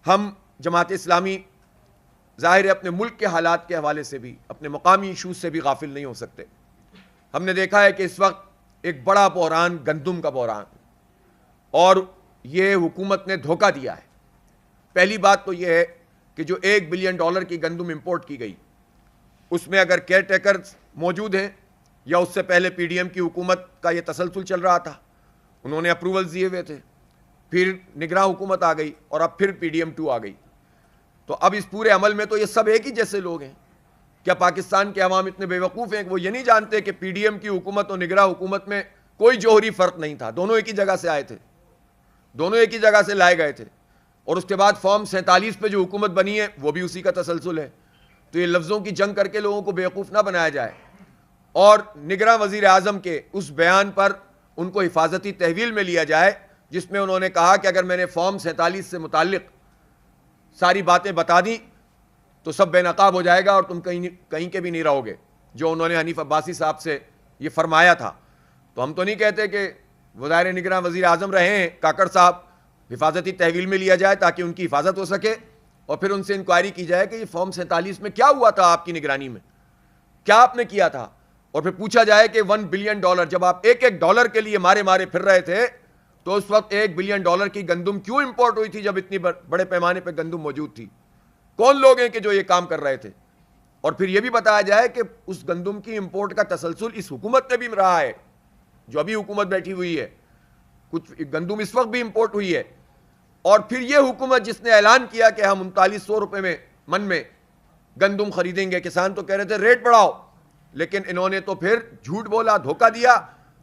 ہم جماعت اسلامی ظاہر ہے اپنے ملک کے حالات کے حوالے سے بھی اپنے مقامی ایشوز سے بھی غافل نہیں ہو سکتے. ہم نے دیکھا ہے کہ اس وقت ایک بڑا بحران گندم کا بحران، اور یہ حکومت نے دھوکہ دیا ہے. پہلی بات تو یہ ہے کہ جو $1 بلین کی گندم امپورٹ کی گئی، اس میں اگر کیئر ٹیکرز موجود ہیں یا اس سے پہلے پی ڈی ایم کی حکومت کا یہ تسلسل چل رہا تھا، انہوں نے اپروولز دیے ہوئے تھے، پھر نگراں حکومت آ گئی اور اب پھر پی ڈی ایم 2 آ گئی. تو اب اس پورے عمل میں تو یہ سب ایک ہی جیسے لوگ ہیں. کیا پاکستان کے عوام اتنے بے وقوف ہیں کہ وہ یہ نہیں جانتے کہ پی ڈی ایم کی حکومت اور نگراں حکومت میں کوئی جوہری فرق نہیں تھا؟ دونوں ایک ہی جگہ سے آئے تھے، دونوں ایک ہی جگہ سے لائے گئے تھے، اور اس کے بعد فارم 47 پہ جو حکومت بنی ہے وہ بھی اسی کا تسلسل ہے. تو یہ لفظوں کی جنگ کر کے لوگوں کو بیوقوف نہ بنایا جائے. اور نگراں وزیر اعظم کے اس بیان پر ان کو حفاظتی تحویل میں لیا جائے جس میں انہوں نے کہا کہ اگر میں نے فارم 47 سے متعلق ساری باتیں بتا دیں تو سب بے نقاب ہو جائے گا اور تم کہیں کے بھی نہیں رہو گے، جو انہوں نے حنیف عباسی صاحب سے یہ فرمایا تھا. تو ہم تو نہیں کہتے کہ وزیر نگراں وزیر اعظم رہے ہیں کاکڑ صاحب، حفاظتی تحویل میں لیا جائے تاکہ ان کی حفاظت ہو سکے، اور پھر ان سے انکوائری کی جائے کہ یہ فارم 47 میں کیا ہوا تھا، آپ کی نگرانی میں کیا آپ نے کیا تھا، اور پھر پوچھا جائے کہ $1 بلین جب آپ ایک ڈالر کے لیے مارے پھر رہے تھے تو اس وقت $1 بلین کی گندم کیوں امپورٹ ہوئی تھی جب اتنی بڑے پیمانے پہ گندم موجود تھی؟ کون لوگ ہیں کہ جو یہ کام کر رہے تھے؟ اور پھر یہ بھی بتایا جائے کہ اس گندم کی امپورٹ کا تسلسل اس حکومت میں بھی رہا ہے، جو ابھی حکومت بیٹھی ہوئی ہے، کچھ گندم اس وقت بھی امپورٹ ہوئی ہے. اور پھر یہ حکومت جس نے اعلان کیا کہ ہم 3900 روپے میں من میں گندم خریدیں گے، کسان تو کہہ رہے تھے ریٹ بڑھاؤ، لیکن انہوں نے تو پھر جھوٹ بولا، دھوکہ دیا،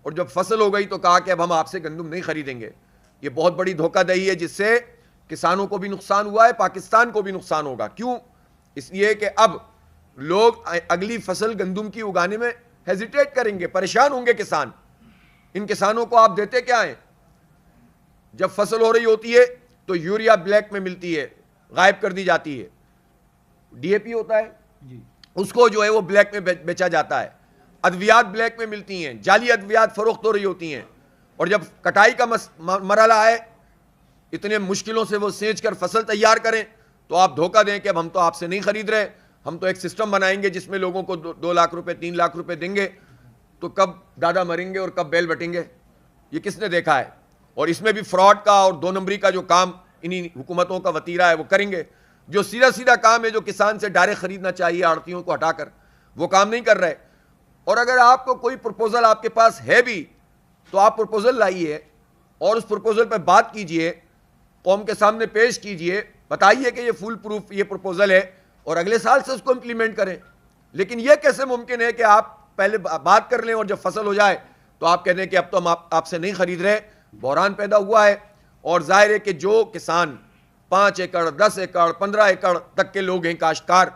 اور جب فصل ہو گئی تو کہا کہ اب ہم آپ سے گندم نہیں خریدیں گے. یہ بہت بڑی دھوکہ دہی ہے جس سے کسانوں کو بھی نقصان ہوا ہے، پاکستان کو بھی نقصان ہوگا. کیوں؟ اس لیے کہ اب لوگ اگلی فصل گندم کی اگانے میں ہیزیٹیٹ کریں گے، پریشان ہوں گے کسان. ان کسانوں کو آپ دیتے کیا ہیں؟ جب فصل ہو رہی ہوتی ہے تو یوریا بلیک میں ملتی ہے، غائب کر دی جاتی ہے. ڈی اے پی ہوتا ہے اس کو جو ہے وہ بلیک میں بیچا جاتا ہے. ادویات بلیک میں ملتی ہیں، جعلی ادویات فروخت ہو رہی ہوتی ہیں. اور جب کٹائی کا مرحلہ آئے، اتنے مشکلوں سے وہ سینچ کر فصل تیار کریں تو آپ دھوکہ دیں کہ اب ہم تو آپ سے نہیں خرید رہے، ہم تو ایک سسٹم بنائیں گے جس میں لوگوں کو 2 لاکھ روپے 3 لاکھ روپے دیں گے. تو کب دادا مریں گے اور کب بیل بٹیں گے؟ یہ کس نے دیکھا ہے؟ اور اس میں بھی فراڈ کا اور 2 نمبری کا جو کام انہی حکومتوں کا وتیرہ ہے وہ کریں گے. جو سیدھا کام ہے، جو کسان سے ڈائریکٹ خریدنا چاہیے آڑتیوں کو ہٹا کر، وہ کام نہیں کر رہے. اور اگر آپ کو کوئی پروپوزل آپ کے پاس ہے بھی تو آپ پروپوزل لائیے اور اس پروپوزل پہ بات کیجئے، قوم کے سامنے پیش کیجئے، بتائیے کہ یہ فول پروف یہ پروپوزل ہے، اور اگلے سال سے اس کو امپلیمنٹ کریں. لیکن یہ کیسے ممکن ہے کہ آپ پہلے بات کر لیں اور جب فصل ہو جائے تو آپ کہتے ہیں کہ اب تو ہم آپ سے نہیں خرید رہے؟ بحران پیدا ہوا ہے. اور ظاہر ہے کہ جو کسان 5 ایکڑ 10 ایکڑ 15 ایکڑ تک کے لوگ ہیں کاشتکار،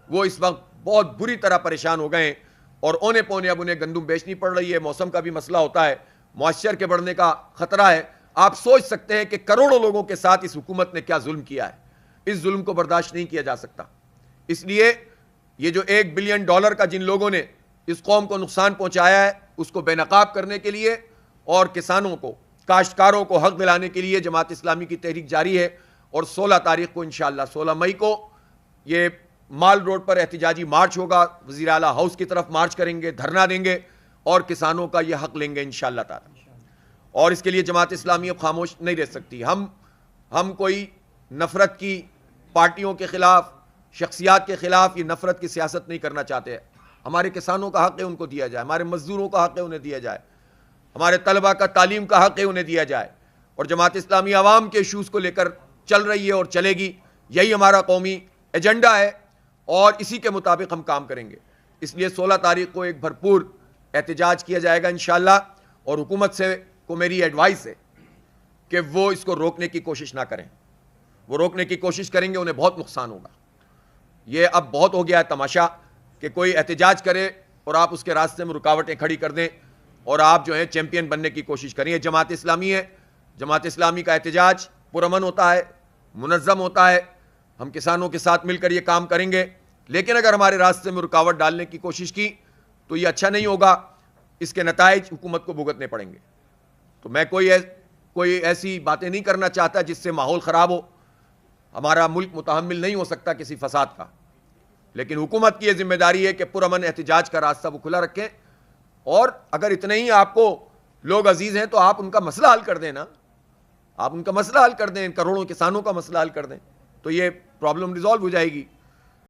وہ اس وقت بہت بری طرح پریشان ہو گئے ہیں، اور اونے پونے اب انہیں گندم بیچنی پڑ رہی ہے. موسم کا بھی مسئلہ ہوتا ہے، موئسچر کے بڑھنے کا خطرہ ہے. آپ سوچ سکتے ہیں کہ کروڑوں لوگوں کے ساتھ اس حکومت نے کیا ظلم کیا ہے. اس ظلم کو برداشت نہیں کیا جا سکتا. اس لیے یہ جو $1 بلین کا جن لوگوں نے اس قوم کو نقصان پہنچایا ہے، اس کو بے نقاب کرنے کے لیے اور کسانوں کو، کاشتکاروں کو حق دلانے کے لیے جماعت اسلامی کی تحریک جاری ہے. اور 16 تاریخ کو انشاءاللہ 16 مئی کو یہ مال روڈ پر احتجاجی مارچ ہوگا. وزیر اعلیٰ ہاؤس کی طرف مارچ کریں گے، دھرنا دیں گے اور کسانوں کا یہ حق لیں گے انشاءاللہ تعالی. اور اس کے لیے جماعت اسلامی اب خاموش نہیں رہ سکتی. ہم کوئی نفرت کی پارٹیوں کے خلاف، شخصیات کے خلاف یہ نفرت کی سیاست نہیں کرنا چاہتے. ہمارے کسانوں کا حق ہے ان کو دیا جائے، ہمارے مزدوروں کا حق ہے انہیں دیا جائے، ہمارے طلبہ کا تعلیم کا حق ہے انہیں دیا جائے. اور جماعت اسلامی عوام کے ایشوز کو لے کر چل رہی ہے اور چلے گی. یہی ہمارا قومی ایجنڈا ہے اور اسی کے مطابق ہم کام کریں گے. اس لیے 16 تاریخ کو ایک بھرپور احتجاج کیا جائے گا انشاءاللہ. اور حکومت سے کو میری ایڈوائس ہے کہ وہ اس کو روکنے کی کوشش نہ کریں. وہ روکنے کی کوشش کریں گے انہیں بہت نقصان ہوگا. یہ اب بہت ہو گیا ہے تماشا کہ کوئی احتجاج کرے اور آپ اس کے راستے میں رکاوٹیں کھڑی کر دیں اور آپ جو ہیں چیمپئن بننے کی کوشش کریں. یہ جماعت اسلامی ہے، جماعت اسلامی کا احتجاج پرامن ہوتا ہے، منظم ہوتا ہے. ہم کسانوں کے ساتھ مل کر یہ کام کریں گے، لیکن اگر ہمارے راستے میں رکاوٹ ڈالنے کی کوشش کی تو یہ اچھا نہیں ہوگا. اس کے نتائج حکومت کو بھگتنے پڑیں گے. تو میں کوئی ایسی باتیں نہیں کرنا چاہتا جس سے ماحول خراب ہو. ہمارا ملک متحمل نہیں ہو سکتا کسی فساد کا، لیکن حکومت کی یہ ذمہ داری ہے کہ پرامن احتجاج کا راستہ وہ کھلا رکھیں، اور اگر اتنے ہی آپ کو لوگ عزیز ہیں تو آپ ان کا مسئلہ حل کر دیں نا، آپ ان کا مسئلہ حل کر دیں، کروڑوں کسانوں کا مسئلہ حل کر دیں، تو یہ پرابلم ریزالو ہو جائے گی۔